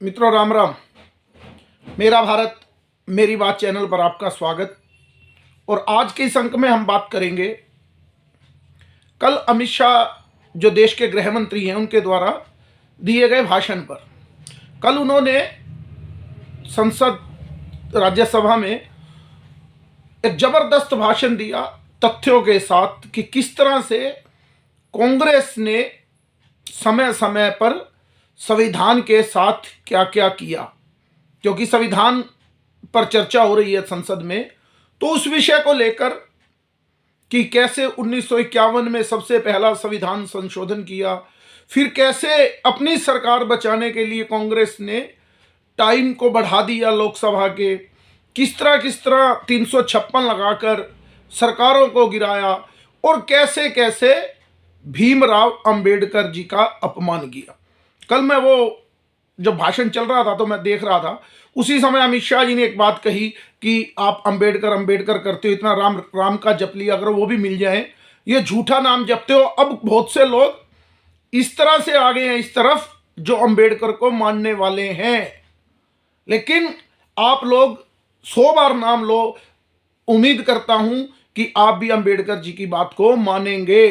मित्रों, राम राम। मेरा भारत मेरी बात चैनल पर आपका स्वागत। और आज के इस अंक में हम बात करेंगे कल अमित शाह जो देश के गृह मंत्री हैं उनके द्वारा दिए गए भाषण पर। कल उन्होंने संसद राज्यसभा में एक जबरदस्त भाषण दिया तथ्यों के साथ कि किस तरह से कांग्रेस ने समय समय पर संविधान के साथ क्या क्या किया, क्योंकि संविधान पर चर्चा हो रही है संसद में। तो उस विषय को लेकर कि कैसे 1951 में सबसे पहला संविधान संशोधन किया, फिर कैसे अपनी सरकार बचाने के लिए कांग्रेस ने टाइम को बढ़ा दिया लोकसभा के, किस तरह 356 लगाकर सरकारों को गिराया, और कैसे कैसे भीमराव अंबेडकर जी का अपमान किया। कल मैं वो जब भाषण चल रहा था तो मैं देख रहा था, उसी समय अमित शाह जी ने एक बात कही कि आप अंबेडकर अंबेडकर करते हो, इतना राम राम का जप लिया करो, वो भी मिल जाए, ये झूठा नाम जपते हो। अब बहुत से लोग इस तरह से आ गए हैं इस तरफ जो अंबेडकर को मानने वाले हैं, लेकिन आप लोग 100 बार नाम लो, उम्मीद करता हूं कि आप भी अंबेडकर जी की बात को मानेंगे।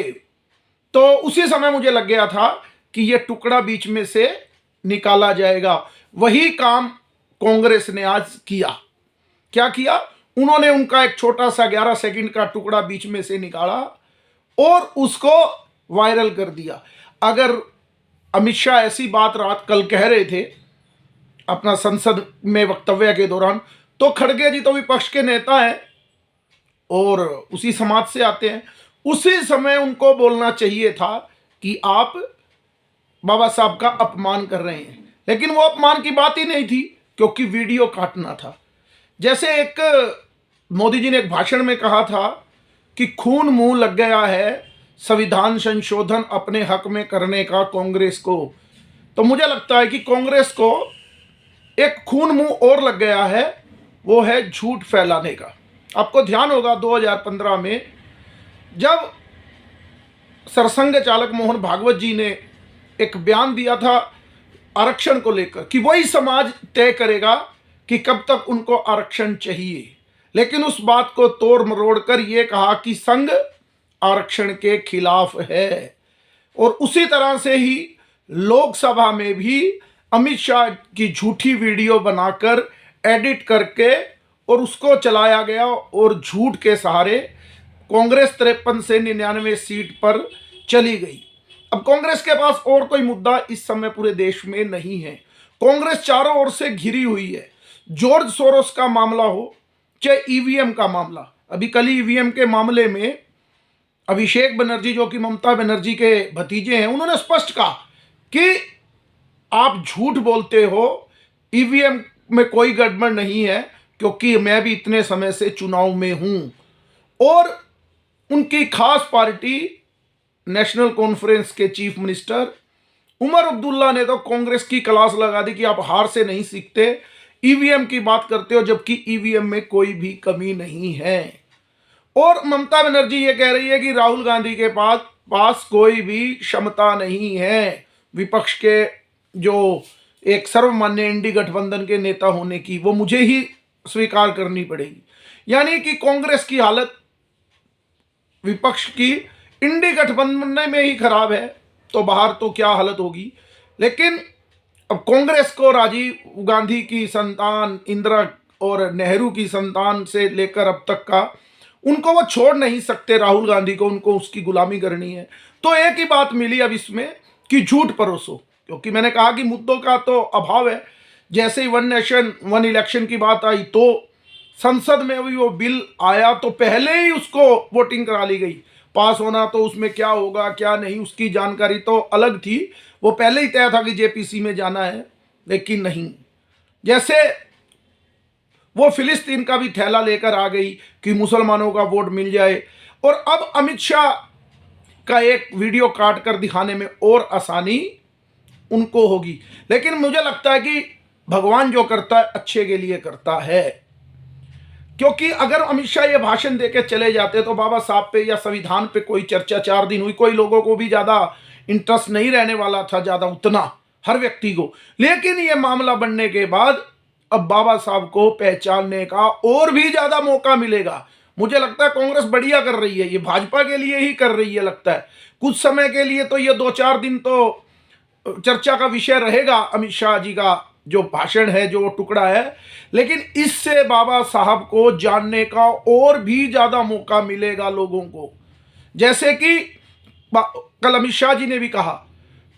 तो उसी समय मुझे लग गया था कि यह टुकड़ा बीच में से निकाला जाएगा। वही काम कांग्रेस ने आज किया। क्या किया? उन्होंने उनका एक छोटा सा 11 सेकंड का टुकड़ा बीच में से निकाला और उसको वायरल कर दिया। अगर अमित शाह ऐसी बात रात कल कह रहे थे अपना संसद में वक्तव्य के दौरान, तो खड़गे जी तो विपक्ष के नेता हैं और उसी समाज से आते हैं। उसी समय उनको बोलना चाहिए था कि आप बाबा साहब का अपमान कर रहे हैं, लेकिन वो अपमान की बात ही नहीं थी क्योंकि वीडियो काटना था। जैसे एक मोदी जी ने एक भाषण में कहा था कि खून मुंह लग गया है संविधान संशोधन अपने हक में करने का कांग्रेस को। तो मुझे लगता है कि कांग्रेस को एक खून मुंह और लग गया है, वो है झूठ फैलाने का। आपको ध्यान होगा 2015 में जब सरसंघ चालक मोहन भागवत जी ने एक बयान दिया था आरक्षण को लेकर कि वही समाज तय करेगा कि कब तक उनको आरक्षण चाहिए, लेकिन उस बात को तोड़ मरोड़ कर यह कहा कि संघ आरक्षण के खिलाफ है। और उसी तरह से ही लोकसभा में भी अमित शाह की झूठी वीडियो बनाकर एडिट करके और उसको चलाया गया और झूठ के सहारे कांग्रेस 53 से 99 सीट पर चली गई। अब कांग्रेस के पास और कोई मुद्दा इस समय पूरे देश में नहीं है। कांग्रेस चारों ओर से घिरी हुई है। जॉर्ज सोरोस का मामला हो चाहे ईवीएम का मामला। अभी कल ईवीएम के मामले में अभिषेक बनर्जी जो कि ममता बनर्जी के भतीजे हैं, उन्होंने स्पष्ट कहा कि आप झूठ बोलते हो, ईवीएम में कोई गड़बड़ नहीं है क्योंकि मैं भी इतने समय से चुनाव में हूं। और उनकी खास पार्टी नेशनल कॉन्फ्रेंस के चीफ मिनिस्टर उमर अब्दुल्ला ने तो कांग्रेस की क्लास लगा दी कि आप हार से नहीं सीखते, ईवीएम की बात करते हो, जबकि ईवीएम में कोई भी कमी नहीं है। और ममता बनर्जी ये कह रही है कि राहुल गांधी के पास कोई भी क्षमता नहीं है विपक्ष के जो एक सर्वमान्य इंडी गठबंधन के नेता होने की, वो मुझे ही स्वीकार करनी पड़ेगी। यानी कि कांग्रेस की हालत विपक्ष की इंडी गठबंधन में ही खराब है, तो बाहर तो क्या हालत होगी। लेकिन अब कांग्रेस को राजीव गांधी की संतान, इंदिरा और नेहरू की संतान से लेकर अब तक का, उनको वो छोड़ नहीं सकते राहुल गांधी को, उनको उसकी गुलामी करनी है। तो एक ही बात मिली अब इसमें कि झूठ परोसो, क्योंकि मैंने कहा कि मुद्दों का तो अभाव है। जैसे ही 1 नेशन 1 इलेक्शन की बात आई तो संसद में भी वो बिल आया तो पहले ही उसको वोटिंग करा ली गई। पास होना तो उसमें क्या होगा क्या नहीं उसकी जानकारी तो अलग थी, वो पहले ही तय था कि जेपीसी में जाना है, लेकिन नहीं। जैसे वो फिलिस्तीन का भी थैला लेकर आ गई कि मुसलमानों का वोट मिल जाए। और अब अमित शाह का एक वीडियो काट कर दिखाने में और आसानी उनको होगी। लेकिन मुझे लगता है कि भगवान जो करता है अच्छे के लिए करता है, क्योंकि अगर अमित शाह ये भाषण देके चले जाते तो बाबा साहब पे या संविधान पे कोई चर्चा 4 दिन हुई, कोई लोगों को भी ज़्यादा इंटरेस्ट नहीं रहने वाला था ज़्यादा उतना। हर व्यक्ति को। लेकिन ये मामला बनने के बाद अब बाबा साहब को पहचानने का और भी ज्यादा मौका मिलेगा। मुझे लगता है कांग्रेस बढ़िया कर रही है, ये भाजपा के लिए ही कर रही है लगता है। कुछ समय के लिए तो ये 2-4 दिन तो चर्चा का विषय रहेगा अमित शाह जी का जो भाषण है, जो टुकड़ा है, लेकिन इससे बाबा साहब को जानने का और भी ज्यादा मौका मिलेगा लोगों को। जैसे कि कल अमित शाह जी ने भी कहा,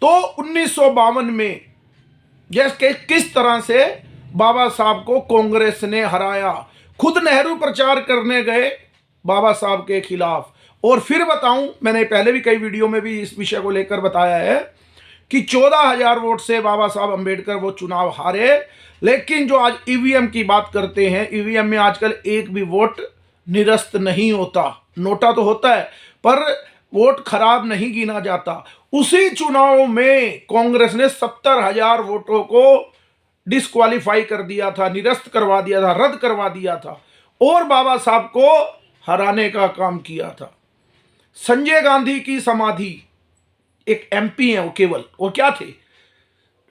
तो 1952 में जैसे किस तरह से बाबा साहब को कांग्रेस ने हराया, खुद नेहरू प्रचार करने गए बाबा साहब के खिलाफ। और फिर बताऊं, मैंने पहले भी कई वीडियो में भी इस विषय को लेकर बताया है कि 14,000 वोट से बाबा साहब अंबेडकर वो चुनाव हारे। लेकिन जो आज ईवीएम की बात करते हैं, ईवीएम में आजकल एक भी वोट निरस्त नहीं होता, नोटा तो होता है पर वोट खराब नहीं गिना जाता। उसी चुनाव में कांग्रेस ने 70,000 वोटों को डिस्क्वालीफाई कर दिया था, निरस्त करवा दिया था, रद्द करवा दिया था और बाबा साहब को हराने का काम किया था। संजय गांधी की समाधि, एक एमपी है वो, केवल वो क्या थे,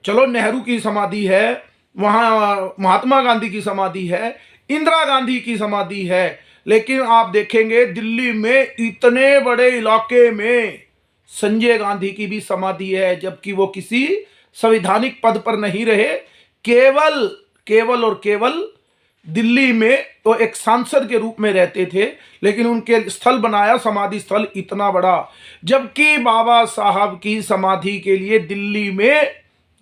चलो नेहरू की समाधि है, वहां महात्मा गांधी की समाधि है, इंदिरा गांधी की समाधि है, लेकिन आप देखेंगे दिल्ली में इतने बड़े इलाके में संजय गांधी की भी समाधि है, जबकि वो किसी संवैधानिक पद पर नहीं रहे, केवल और केवल दिल्ली में तो एक सांसद के रूप में रहते थे, लेकिन उनके स्थल बनाया, समाधि स्थल इतना बड़ा। जबकि बाबा साहब की समाधि के लिए दिल्ली में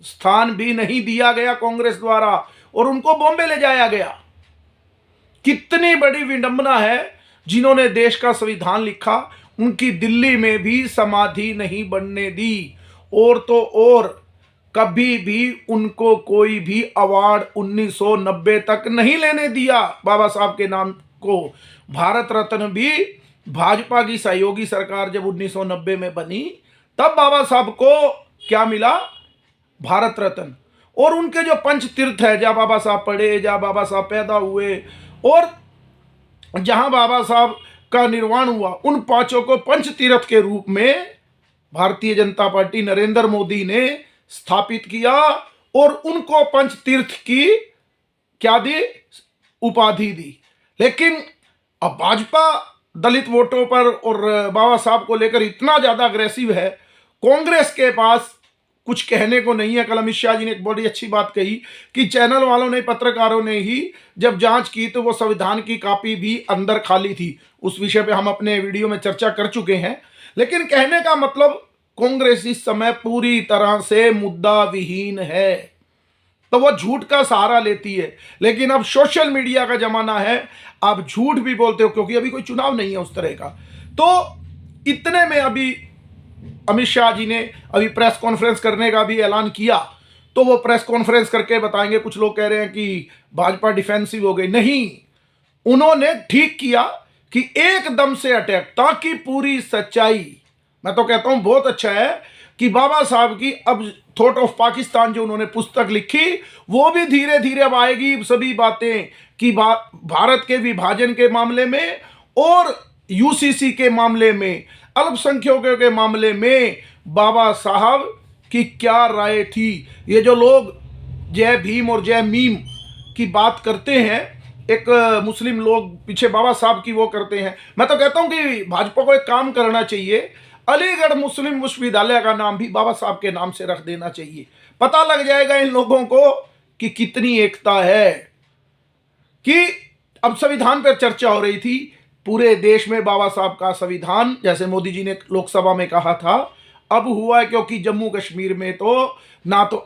स्थान भी नहीं दिया गया कांग्रेस द्वारा और उनको बॉम्बे ले जाया गया। कितनी बड़ी विडंबना है, जिन्होंने देश का संविधान लिखा उनकी दिल्ली में भी समाधि नहीं बनने दी। और तो और कभी भी उनको कोई भी अवार्ड 1990 तक नहीं लेने दिया बाबा साहब के नाम को। भारत रत्न भी भाजपा की सहयोगी सरकार जब 1990 में बनी तब बाबा साहब को क्या मिला, भारत रत्न। और उनके जो पंच तीर्थ है, जहाँ बाबा साहब पढ़े, जहाँ बाबा साहब पैदा हुए और जहाँ बाबा साहब का निर्वाण हुआ, उन पांचों को पंच तीर्थ के रूप में भारतीय जनता पार्टी नरेंद्र मोदी ने स्थापित किया और उनको पंच तीर्थ की क्या दी, उपाधि दी। लेकिन अब भाजपा दलित वोटों पर और बाबा साहब को लेकर इतना ज्यादा अग्रेसिव है, कांग्रेस के पास कुछ कहने को नहीं है। कल अमित शाह जी ने एक बड़ी अच्छी बात कही कि चैनल वालों ने, पत्रकारों ने ही जब जांच की तो वो संविधान की कॉपी भी अंदर खाली थी। उस विषय पे हम अपने वीडियो में चर्चा कर चुके हैं। लेकिन कहने का मतलब कांग्रेस इस समय पूरी तरह से मुद्दा विहीन है, तो वो झूठ का सहारा लेती है। लेकिन अब सोशल मीडिया का जमाना है, आप झूठ भी बोलते हो क्योंकि अभी कोई चुनाव नहीं है उस तरह का। तो इतने में अभी अमित शाह जी ने अभी प्रेस कॉन्फ्रेंस करने का भी ऐलान किया, तो वो प्रेस कॉन्फ्रेंस करके बताएंगे। कुछ लोग कह रहे हैं कि भाजपा डिफेंसिव हो गई, नहीं, उन्होंने ठीक किया कि एकदम से अटैक, ताकि पूरी सच्चाई, मैं तो कहता हूं बहुत अच्छा है कि बाबा साहब की अब थॉट ऑफ पाकिस्तान जो उन्होंने पुस्तक लिखी वो भी धीरे धीरे अब आएगी। सभी बातें कि भारत के विभाजन के मामले में और यूसीसी के मामले में, अल्पसंख्यकों के मामले में बाबा साहब की क्या राय थी। ये जो लोग जय भीम और जय मीम की बात करते हैं, एक मुस्लिम लोग पीछे बाबा साहब की वो करते हैं, मैं तो कहता हूं कि भाजपा को एक काम करना चाहिए, अलीगढ़ मुस्लिम विश्वविद्यालय का नाम भी बाबा साहब के नाम से रख देना चाहिए। पता लग जाएगा इन लोगों को कि कितनी एकता है। कि अब संविधान पर चर्चा हो रही थी, पूरे देश में बाबा साहब का संविधान, जैसे मोदी जी ने लोकसभा में कहा था, अब हुआ है क्योंकि जम्मू कश्मीर में तो ना तो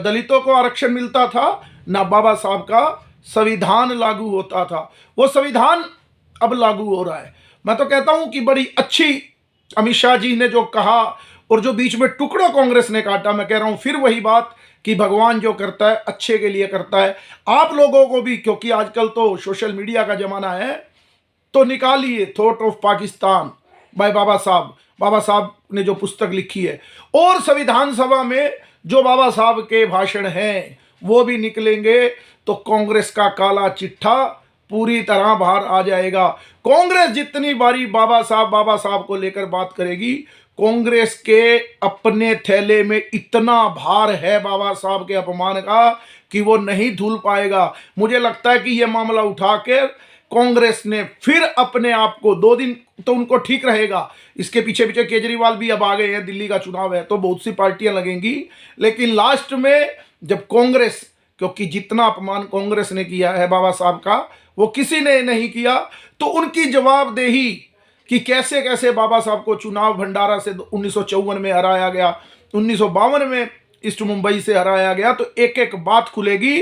दलितों को आरक्षण मिलता था, ना बाबा साहब का संविधान लागू होता था। वो संविधान अब लागू हो रहा है। मैं तो कहता हूं कि बड़ी अच्छी अमित शाह जी ने जो कहा, और जो बीच में टुकड़ा कांग्रेस ने काटा, मैं कह रहा हूं फिर वही बात कि भगवान जो करता है अच्छे के लिए करता है। आप लोगों को भी, क्योंकि आजकल तो सोशल मीडिया का जमाना है, तो निकालिए थॉट ऑफ पाकिस्तान बाय बाबा साहब। बाबा साहब ने जो पुस्तक लिखी है, और संविधान सभा में जो बाबा साहब के भाषण हैं वो भी निकलेंगे, तो कांग्रेस का काला चिट्ठा पूरी तरह बाहर आ जाएगा। कांग्रेस जितनी बारी बाबा साहब को लेकर बात करेगी, कांग्रेस के अपने थैले में इतना भार है बाबा साहब के अपमान का कि वो नहीं धुल पाएगा। मुझे लगता है कि ये मामला उठा कर कांग्रेस ने फिर अपने आप को 2 दिन तो उनको ठीक रहेगा, इसके पीछे पीछे केजरीवाल भी अब आ गए हैं, दिल्ली का चुनाव है तो बहुत सी पार्टियां लगेंगी, लेकिन लास्ट में जब कांग्रेस, क्योंकि जितना अपमान कांग्रेस ने किया है बाबा साहब का वो किसी ने नहीं किया, तो उनकी जवाबदेही कि कैसे कैसे बाबा साहब को चुनाव भंडारा से 1954 में हराया गया, 1952 में ईस्ट मुंबई से हराया गया, तो एक एक बात खुलेगी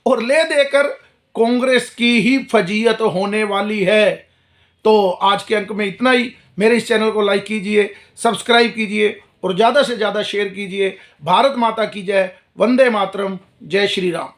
और ले देकर कांग्रेस की ही फजीयत होने वाली है। तो आज के अंक में इतना ही। मेरे इस चैनल को लाइक कीजिए, सब्सक्राइब कीजिए और ज़्यादा से ज़्यादा शेयर कीजिए। भारत माता की जय, वंदे मातरम, जय श्री राम।